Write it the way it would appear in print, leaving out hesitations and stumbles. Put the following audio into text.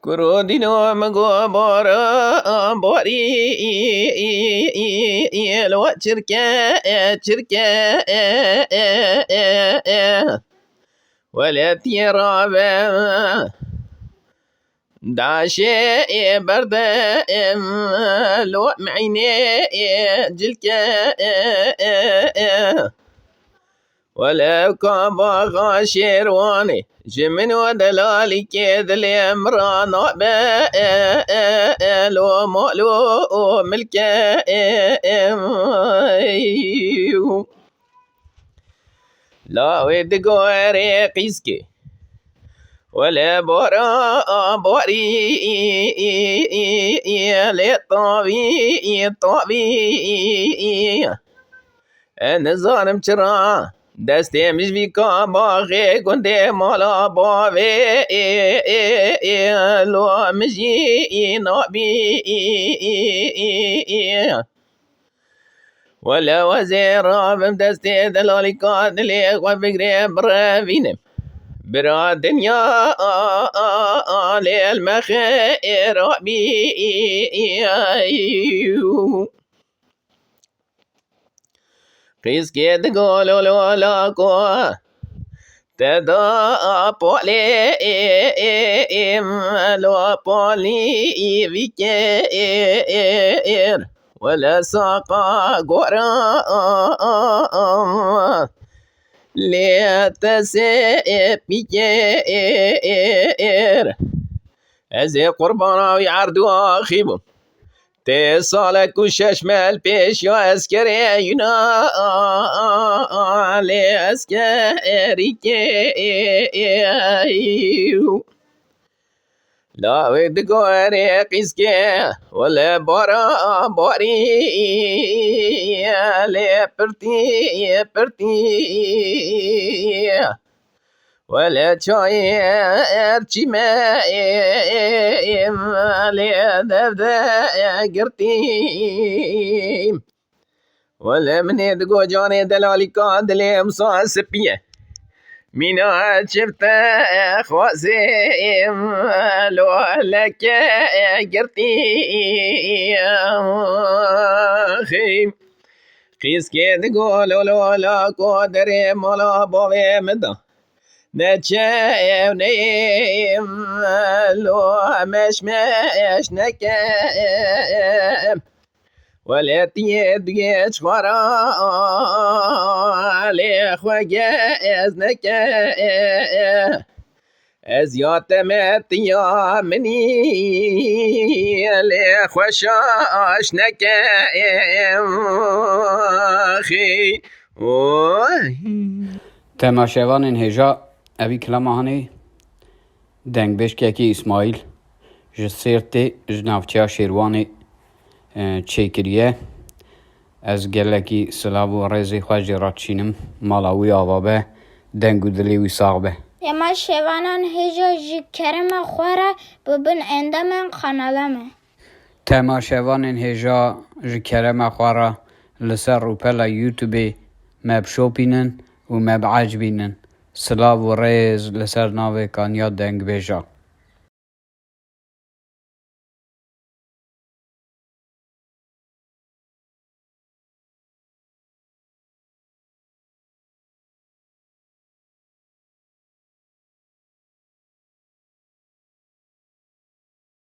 كرودينو مگو بارا باري لو شركة ولا تيرابا داشي بردا لو معيني جلكا ولا كابا شيرواني جمن ودلالي كيد الامران لو مولو ملكا لا ويد قواري قيسكي ولا بورا بوري طابي انا ظالم شرا دستي مش بيكا باغي كنت مالا بابي لو مجي نابي ولا وزير بمدستي دلالي قادلي وفكري برافينم برا دنيا للمخير بي قيس كيد قولوا لولا كوا تدا بولي لو بولي فيكير ولا ساقا قرا لتسير ازي قربانا ويعردوا خيبهم تصالك وشش مال بيش يا اسكرينا لاسكري لا ود قوري قيسكي ولا بارا باري لا برتي ولا شاي ارشي ما لا دبدا قرتي ولا من يدقو جاني دلالي كادلي مصاصبيه مينا شفت خواسم لو لك قرتي خيم قيس كيد قولوا لولا قدري ملا بوي مدا نتشاف نيم لو مش نكام ولا تيد شخرا لخواجاز نكا ازيات ماتيا مني لخوشاش نكا خي تماشاوان هجا اوی کلمه دنگ بشکه که اسماعیل جسیرتی جنافتیا شیروانی چیکریه از گلکی سلاب و رزی خواجی راتشینم مالاوی آوابه دنگو دلیوی ساقبه یما شیوانان هجا جی کرم خوره ببن اندامن خانالمه تماشاوان هجا جی کرم خوره لسر روپلا یوتیوبی مب شوپینن و مب عجبینن سلاب و ریز لسر ناوی کانیا دنگ بیجا